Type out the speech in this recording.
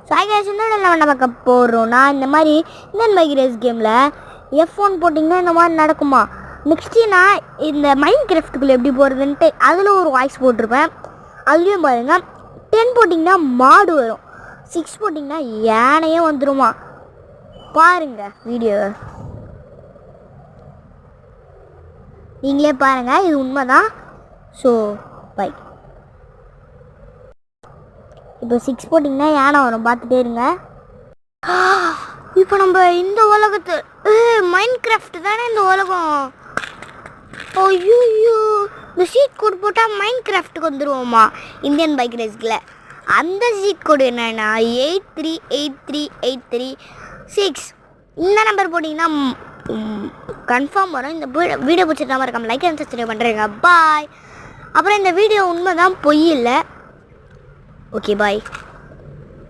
So என்ன பார்க்க போகிறோம்னா இந்த மாதிரி இந்தியன் பைக் ரேஸ் கேமில் F1 போட்டிங்கன்னா இந்த மாதிரி நடக்குமா. நெக்ஸ்ட்டு நான் இந்த மைண்ட் கிராஃப்ட்டுக்குள்ளே எப்படி போகிறதுன்ட்டு அதில் ஒரு வாய்ஸ் போட்டிருப்பேன். அதுலேயும் பாருங்கள் 10 போட்டிங்கன்னா மாடு வரும், 6 போட்டிங்கன்னா யானையே வந்துடுமா. பாருங்கள் வீடியோவை நீங்களே பாருங்கள், இது உண்மை தான். ஸோ பை இப்போ 6 போட்டிங்கன்னா யானை வரும், பார்த்துட்டே இருங்க. இப்போ நம்ம இந்த உலகத்து மைண்ட் கிராஃப்ட் தானே இந்த உலகம். ஐயோ இந்த சீட் கோட் போட்டால் மைண்ட் கிராஃப்ட்டுக்கு வந்துடுவோமா இந்தியன் பைக் ரேஸ்கில். அந்த சீட் கோடு என்னென்னா 83838336. இந்த நம்பர் போட்டிங்கன்னா கன்ஃபார்ம் வரும். இந்த வீடியோ பிடிச்சிருந்தா மறக்காம லைக் அண்ட் சப்ஸ்கிரைப் பண்ணுறேங்க. பாய். அப்புறம் இந்த வீடியோ உண்மை தான், பொய் இல்லை. Okay bye.